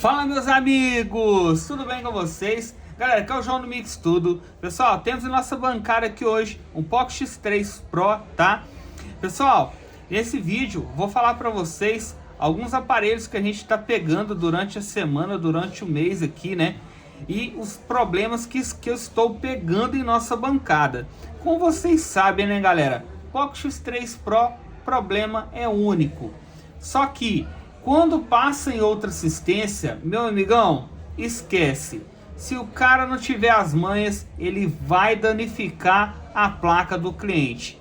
Fala, meus amigos, tudo bem com vocês? Galera, aqui é o João do Mix Tudo. Pessoal, temos a nossa bancada aqui hoje, um Poco X3 Pro, tá? Pessoal, nesse vídeo vou falar para vocês alguns aparelhos que a gente está pegando durante a semana, durante o mês aqui, né? E os problemas que eu estou pegando em nossa bancada. Como vocês sabem, né, galera? Poco X3 Pro, problema é único. Só que quando passa em outra assistência, meu amigão, esquece. Se o cara não tiver as manhas, ele vai danificar a placa do cliente.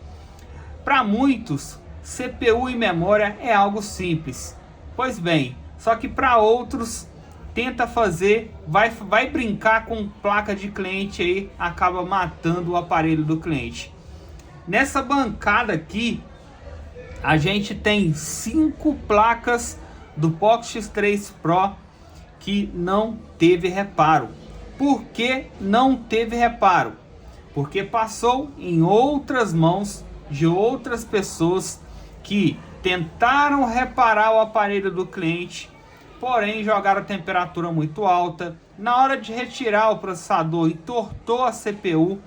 Para muitos, CPU e memória é algo simples. Pois bem, só que para outros, tenta fazer, vai brincar com placa de cliente aí, acaba matando o aparelho do cliente. Nessa bancada aqui, a gente tem 5 placas do Poco X3 Pro que não teve reparo. Por que não teve reparo? Porque passou em outras mãos de outras pessoas que tentaram reparar o aparelho do cliente, porém jogaram a temperatura muito alta. Na hora de retirar o processador, entortou a CPU.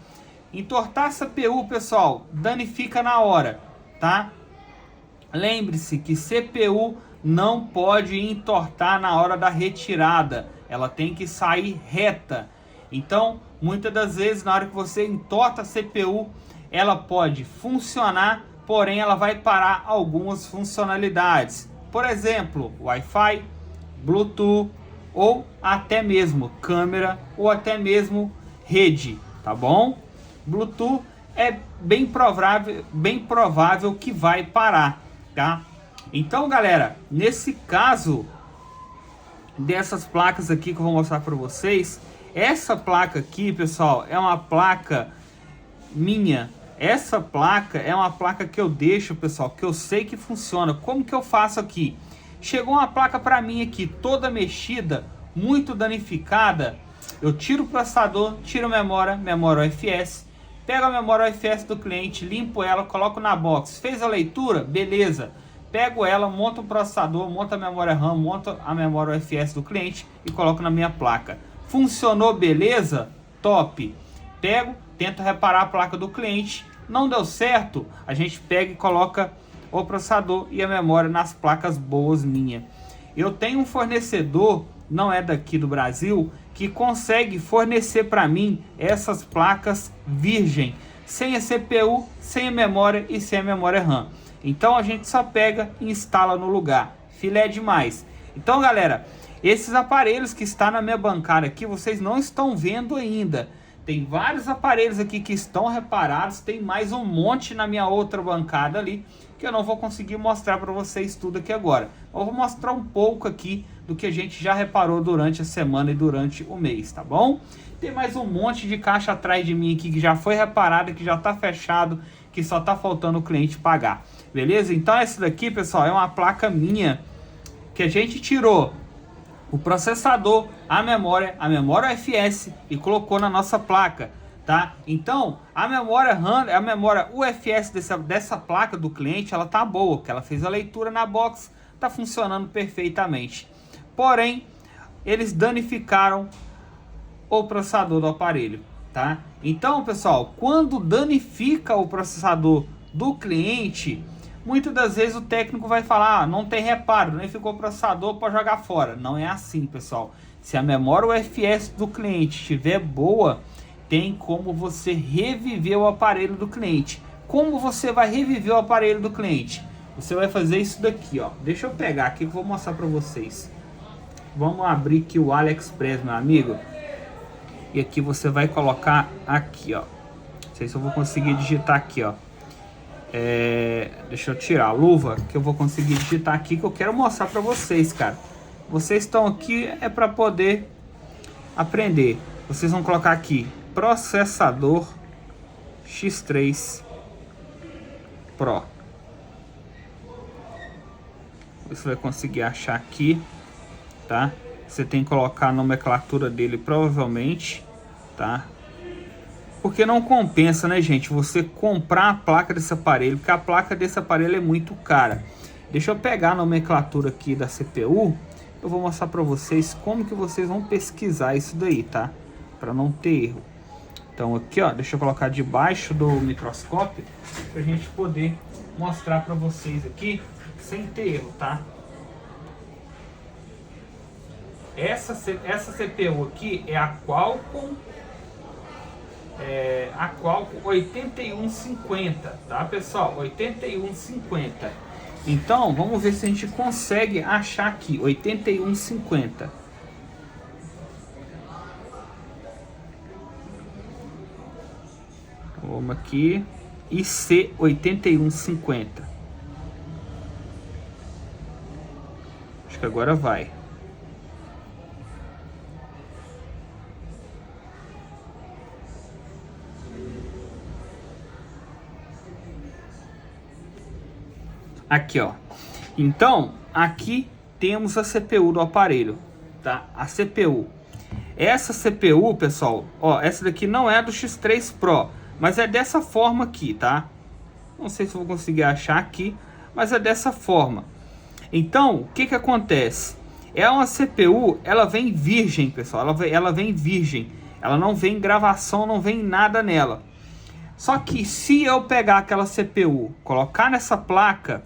Entortar a CPU, pessoal, danifica na hora, tá? Lembre-se que CPU não pode entortar na hora da retirada, ela tem que sair reta. Então, muitas das vezes, na hora que você entorta a CPU, ela pode funcionar, porém ela vai parar algumas funcionalidades. Por exemplo, Wi-Fi, Bluetooth, ou até mesmo câmera, ou até mesmo rede, tá bom? Bluetooth é bem provável que vai parar, tá? Então, galera, nesse caso dessas placas aqui que eu vou mostrar para vocês, essa placa aqui, pessoal, é uma placa minha. Essa placa é uma placa que eu deixo, pessoal, que eu sei que funciona. Como que eu faço aqui? Chegou uma placa para mim aqui toda mexida, muito danificada. Eu tiro o processador, tiro a memória UFS, pego a memória UFS do cliente, limpo ela, coloco na box. Fez a leitura? Beleza. Pego ela, monto o processador, monto a memória RAM, monto a memória UFS do cliente e coloco na minha placa. Funcionou, beleza? Top. Pego, tento reparar a placa do cliente. Não deu certo, a gente pega e coloca o processador e a memória nas placas boas minha. Eu tenho um fornecedor, não é daqui do Brasil, que consegue fornecer para mim essas placas virgem, sem a CPU, sem a memória e sem a memória RAM. Então a gente só pega e instala no lugar. Filé demais. Então, galera, esses aparelhos que está na minha bancada aqui, vocês não estão vendo ainda. Tem vários aparelhos aqui que estão reparados. Tem mais um monte na minha outra bancada ali, que eu não vou conseguir mostrar para vocês tudo aqui agora. Eu vou mostrar um pouco aqui do que a gente já reparou durante a semana e durante o mês, tá bom? Tem mais um monte de caixa atrás de mim aqui que já foi reparado, que já está fechado, que só está faltando o cliente pagar. Beleza? Então essa daqui, pessoal, é uma placa minha que a gente tirou o processador, a memória UFS e colocou na nossa placa, tá? Então, a memória RAM, a memória UFS dessa placa do cliente, ela tá boa, porque ela fez a leitura na box, tá funcionando perfeitamente. Porém, eles danificaram o processador do aparelho, tá? Então, pessoal, quando danifica o processador do cliente, muitas das vezes o técnico vai falar, não tem reparo, nem ficou processador para jogar fora. Não é assim, pessoal. Se a memória UFS do cliente estiver boa, tem como você reviver o aparelho do cliente. Como você vai reviver o aparelho do cliente? Você vai fazer isso daqui, ó. Deixa eu pegar aqui que eu vou mostrar para vocês. Vamos abrir aqui o AliExpress, meu amigo. E aqui você vai colocar aqui, ó. Não sei se eu vou conseguir digitar aqui, ó. Deixa eu tirar a luva que eu vou conseguir digitar aqui, que eu quero mostrar para vocês, cara. Vocês estão aqui é para poder aprender. Vocês vão colocar aqui processador X3 Pro. Você vai conseguir achar aqui, tá? Você tem que colocar a nomenclatura dele provavelmente, tá? Porque não compensa, né, gente, você comprar a placa desse aparelho, porque a placa desse aparelho é muito cara. Deixa eu pegar a nomenclatura aqui da CPU, eu vou mostrar para vocês como que vocês vão pesquisar isso daí, tá? Para não ter erro. Então aqui, ó, deixa eu colocar debaixo do microscópio pra gente poder mostrar para vocês aqui sem ter erro, tá? Essa CPU aqui é a Qualcomm 8150, tá, pessoal? 8150. Então, vamos ver se a gente consegue achar aqui 8150. Vamos aqui, IC 8150. Acho que agora vai. Aqui, ó. Então, aqui temos a CPU do aparelho, tá? A CPU. Essa CPU, pessoal, ó, essa daqui não é do X3 Pro, mas é dessa forma aqui, tá? Não sei se eu vou conseguir achar aqui, mas é dessa forma. Então, o que que acontece? É uma CPU, ela vem virgem, pessoal. Ela vem virgem. Ela não vem gravação, não vem nada nela. Só que se eu pegar aquela CPU, colocar nessa placa,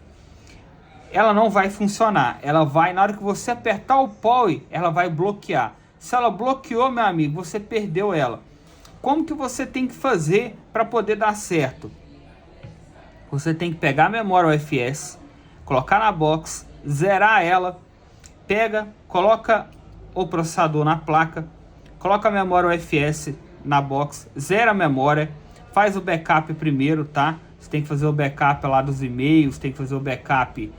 ela não vai funcionar. Ela vai, na hora que você apertar o power, ela vai bloquear. Se ela bloqueou, meu amigo, você perdeu ela. Como que você tem que fazer para poder dar certo? Você tem que pegar a memória UFS, colocar na box, zerar ela, pega, coloca o processador na placa, coloca a memória UFS na box, zera a memória, faz o backup primeiro, tá? Você tem que fazer o backup lá dos e-mails, tem que fazer o backup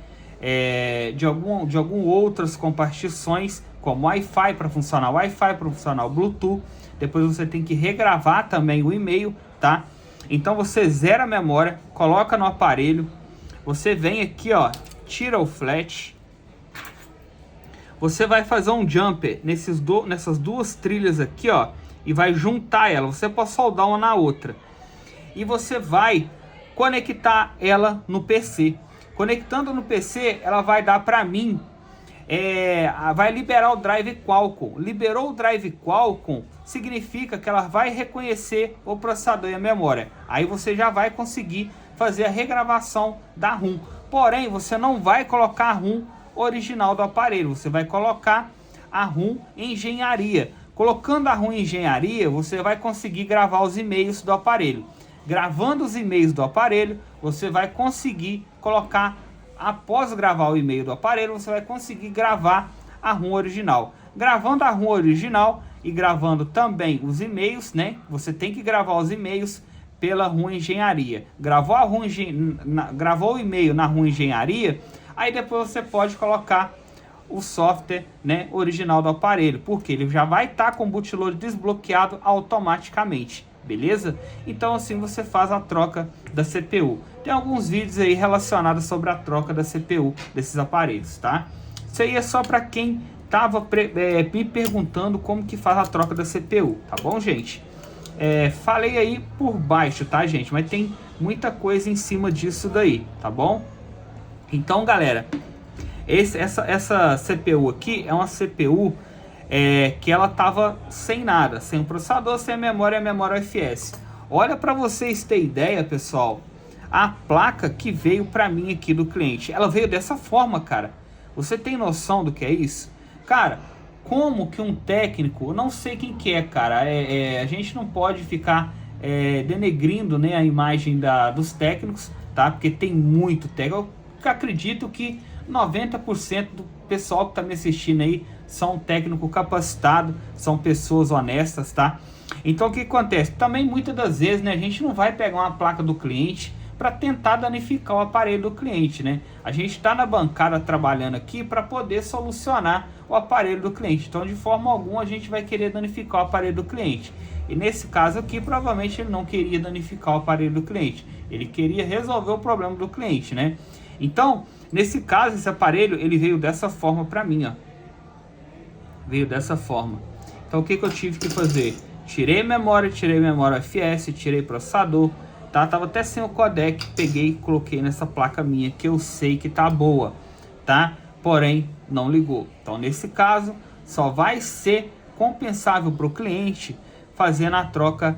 de algum outras compartições, como Wi-Fi para funcionar o Bluetooth. Depois você tem que regravar também o e-mail, tá? Então você zera a memória, coloca no aparelho, você vem aqui, ó, tira o flash, você vai fazer um jumper nessas duas trilhas aqui, ó, e vai juntar ela. Você pode soldar uma na outra e você vai conectar ela no PC. Conectando no PC, ela vai dar para mim, vai liberar o drive Qualcomm. Liberou o drive Qualcomm, significa que ela vai reconhecer o processador e a memória. Aí você já vai conseguir fazer a regravação da ROM. Porém, você não vai colocar a ROM original do aparelho, você vai colocar a ROM engenharia. Colocando a ROM engenharia, você vai conseguir gravar os e-mails do aparelho. Gravando os e-mails do aparelho, você vai conseguir colocar, após gravar o e-mail do aparelho, você vai conseguir gravar a ROM original. Gravando a ROM original e gravando também os e-mails, né? Você tem que gravar os e-mails pela ROM engenharia. Gravou o e-mail na ROM engenharia, aí depois você pode colocar o software, né, original do aparelho, porque ele já vai estar com o bootloader desbloqueado automaticamente. Beleza? Então assim você faz a troca da CPU. Tem alguns vídeos aí relacionados sobre a troca da CPU desses aparelhos, tá? Isso aí é só para quem tava me perguntando como que faz a troca da CPU, tá bom, gente? Falei aí por baixo, tá, gente? Mas tem muita coisa em cima disso daí, tá bom? Então, galera, essa CPU aqui é uma CPU que ela tava sem nada, sem o processador, sem a memória UFS. Olha, para vocês terem ideia, pessoal, a placa que veio para mim aqui do cliente, ela veio dessa forma, cara. Você tem noção do que é isso? Cara, como que um técnico, não sei quem que é, cara, a gente não pode ficar denegrindo, né, a imagem dos técnicos, tá? Porque tem muito técnico. Eu acredito que 90% do pessoal que tá me assistindo aí são técnico capacitado, são pessoas honestas, tá? Então o que acontece? Também muitas das vezes, né, a gente não vai pegar uma placa do cliente para tentar danificar o aparelho do cliente, né? A gente está na bancada trabalhando aqui para poder solucionar o aparelho do cliente. Então, de forma alguma, a gente vai querer danificar o aparelho do cliente. E nesse caso aqui, provavelmente ele não queria danificar o aparelho do cliente. Ele queria resolver o problema do cliente, né? Então, nesse caso, esse aparelho, ele veio dessa forma para mim, ó. Veio dessa forma. Então, o que eu tive que fazer? Tirei memória UFS, tirei processador, tá? Tava até sem o codec, peguei e coloquei nessa placa minha, que eu sei que tá boa, tá? Porém, não ligou. Então, nesse caso, só vai ser compensável para o cliente fazendo a troca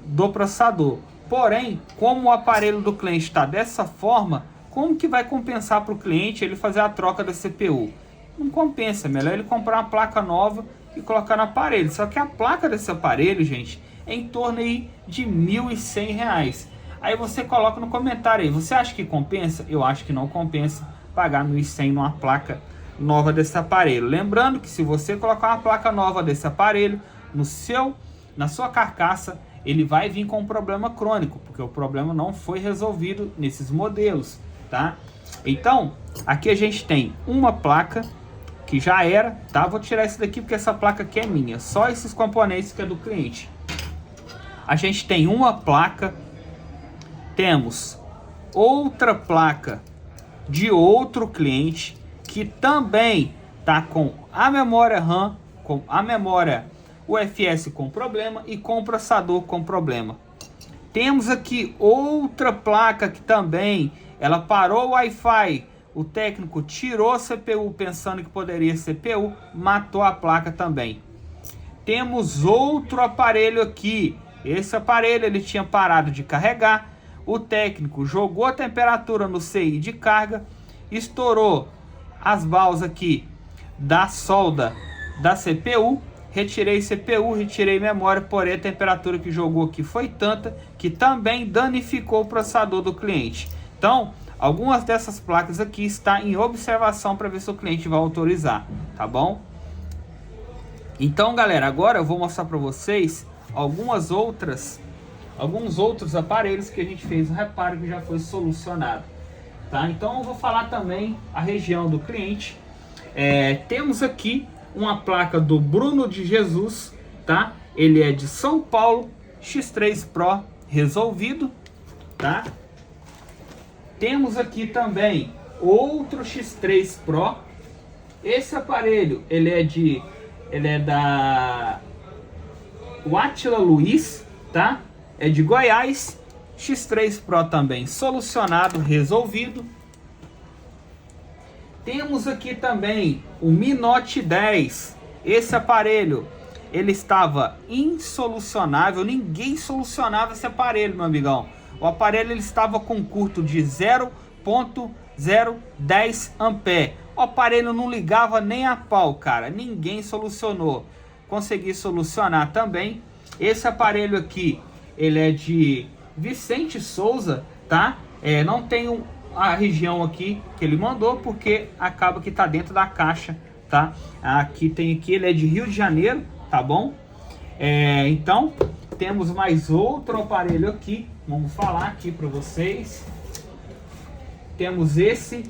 do processador. Porém, como o aparelho do cliente está dessa forma, como que vai compensar para o cliente ele fazer a troca da CPU? Não compensa, é melhor ele comprar uma placa nova e colocar no aparelho. Só que a placa desse aparelho, gente, é em torno aí de R$ 1.100. Aí você coloca no comentário aí, você acha que compensa? Eu acho que não compensa pagar R$ 1.100 numa placa nova desse aparelho. Lembrando que se você colocar uma placa nova desse aparelho na sua carcaça, ele vai vir com um problema crônico, porque o problema não foi resolvido nesses modelos, tá? Então, aqui a gente tem uma placa que já era, tá? Vou tirar isso daqui porque essa placa aqui é minha, só esses componentes que é do cliente. A gente tem uma placa, temos outra placa de outro cliente que também tá com a memória RAM, com a memória UFS com problema e com o processador com problema. Temos aqui outra placa que também ela parou o Wi-Fi. O técnico tirou a CPU pensando que poderia ser CPU, matou a placa também. Temos outro aparelho aqui. Esse aparelho ele tinha parado de carregar. O técnico jogou a temperatura no CI de carga, estourou as baus aqui da solda da CPU. Retirei CPU, retirei memória, porém a temperatura que jogou aqui foi tanta que também danificou o processador do cliente. Então, algumas dessas placas aqui estão em observação para ver se o cliente vai autorizar, tá bom? Então, galera, agora eu vou mostrar para vocês alguns outros aparelhos que a gente fez o reparo que já foi solucionado, tá? Então, eu vou falar também a região do cliente. Temos aqui uma placa do Bruno de Jesus, tá? Ele é de São Paulo, X3 Pro resolvido, tá? Temos aqui também outro X3 Pro. Esse aparelho, ele é da Átila Luiz, tá? É de Goiás. X3 Pro também solucionado, resolvido. Temos aqui também o Mi Note 10. Esse aparelho, ele estava insolucionável. Ninguém solucionava esse aparelho, meu amigão. O aparelho ele estava com curto de 0.010 ampere. O aparelho não ligava nem a pau, cara. Ninguém solucionou. Consegui solucionar também. Esse aparelho aqui, ele é de Vicente Souza, tá? Não tem a região aqui que ele mandou, porque acaba que tá dentro da caixa, tá? Aqui ele é de Rio de Janeiro, tá bom? Então, temos mais outro aparelho aqui. Vamos falar aqui para vocês. Temos esse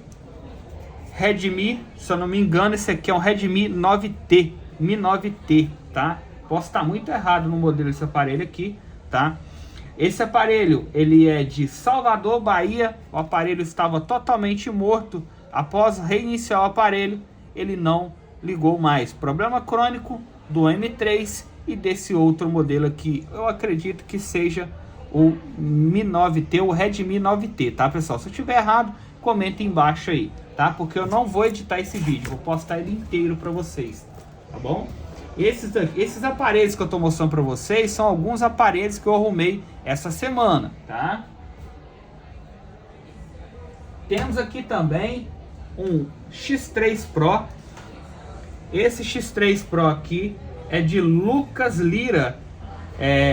Redmi, se eu não me engano, esse aqui é um Redmi 9T, Mi 9T, tá? Posso estar muito errado no modelo desse aparelho aqui, tá? Esse aparelho, ele é de Salvador, Bahia. O aparelho estava totalmente morto. Após reiniciar o aparelho, ele não ligou mais. Problema crônico do M3 e desse outro modelo aqui. Eu acredito que seja o Mi 9T, o Redmi 9T, tá, pessoal? Se eu tiver errado, comenta embaixo aí, tá? Porque eu não vou editar esse vídeo, vou postar ele inteiro para vocês, tá bom? Esses aparelhos que eu tô mostrando para vocês são alguns aparelhos que eu arrumei essa semana, tá? Temos aqui também um X3 Pro. Esse X3 Pro aqui é de Lucas Lira.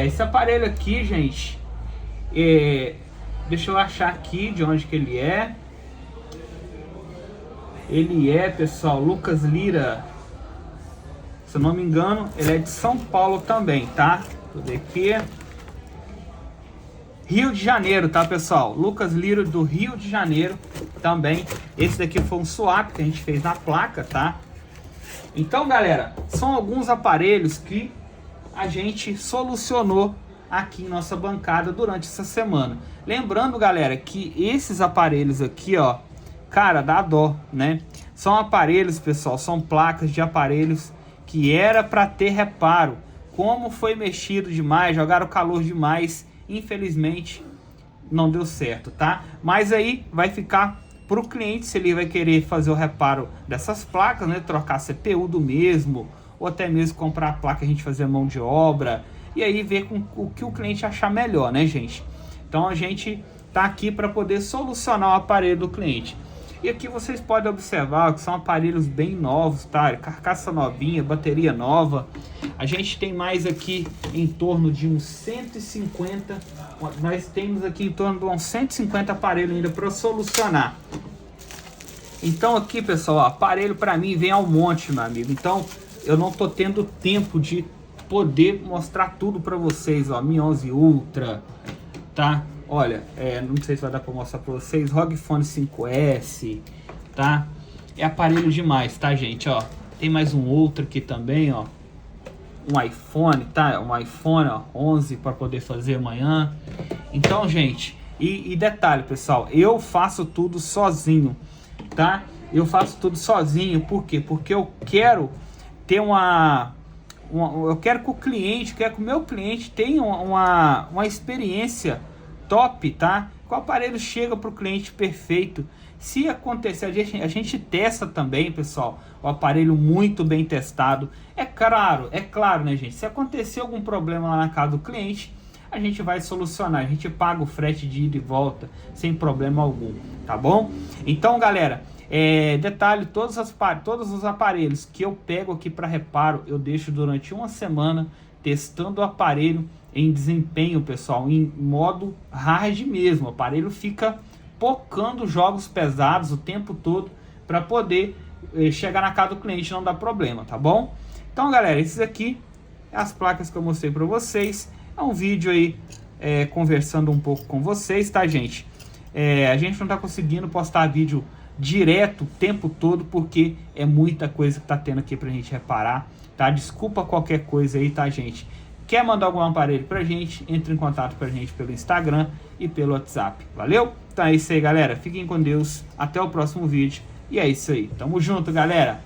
Esse aparelho aqui, gente, deixa eu achar aqui de onde que ele é. Ele é, pessoal, Lucas Lira. Se eu não me engano, ele é de São Paulo também, tá? Vou ver aqui. Rio de Janeiro, tá, pessoal? Lucas Lira do Rio de Janeiro também. Esse daqui foi um swap que a gente fez na placa, tá? Então, galera, são alguns aparelhos que a gente solucionou aqui em nossa bancada durante essa semana. Lembrando, galera, que esses aparelhos aqui, ó, cara, dá dó, né? São aparelhos, pessoal, são placas de aparelhos que era para ter reparo. Como foi mexido demais, jogaram calor demais, infelizmente não deu certo, tá? Mas aí vai ficar para o cliente, se ele vai querer fazer o reparo dessas placas, né, trocar a CPU do mesmo, ou até mesmo comprar a placa, a gente fazer mão de obra, e aí ver com o que o cliente achar melhor, né, gente? Então a gente tá aqui para poder solucionar o aparelho do cliente. E aqui vocês podem observar que são aparelhos bem novos, tá? Carcaça novinha, bateria nova. A gente tem mais aqui em torno de uns 150. Nós temos aqui em torno de uns 150 aparelhos ainda para solucionar. Então aqui, pessoal, ó, aparelho para mim vem ao monte, meu amigo. Então eu não tô tendo tempo de poder mostrar tudo para vocês, ó. Mi 11 Ultra, tá? Olha, não sei se vai dar para mostrar para vocês. ROG Phone 5S, tá? É aparelho demais, tá, gente? Ó, tem mais um outro aqui também, ó. Um iPhone, tá? Um iPhone, ó, 11 para poder fazer amanhã. Então, gente, e detalhe, pessoal, eu faço tudo sozinho, tá? Eu faço tudo sozinho, por quê? Porque eu quero ter eu quero que o cliente, quero que o meu cliente tenha uma experiência top, tá? Que o aparelho chega para o cliente perfeito. Se acontecer, a gente testa também, pessoal, o aparelho muito bem testado. É claro, né, gente? Se acontecer algum problema lá na casa do cliente, a gente vai solucionar. A gente paga o frete de ida e volta sem problema algum, tá bom? Então, galera, detalhe, todos os aparelhos que eu pego aqui para reparo, eu deixo durante uma semana testando o aparelho em desempenho, pessoal, em modo hard mesmo. O aparelho fica pocando jogos pesados o tempo todo para poder chegar na casa do cliente e não dar problema, tá bom? Então, galera, esses aqui é as placas que eu mostrei para vocês. É um vídeo aí conversando um pouco com vocês, tá, gente? A gente não tá conseguindo postar vídeo direto o tempo todo porque é muita coisa que tá tendo aqui pra gente reparar, tá? Desculpa qualquer coisa aí, tá, gente? Quer mandar algum aparelho pra gente, entre em contato com a gente pelo Instagram e pelo WhatsApp. Valeu? Então é isso aí, galera. Fiquem com Deus. Até o próximo vídeo. E é isso aí. Tamo junto, galera.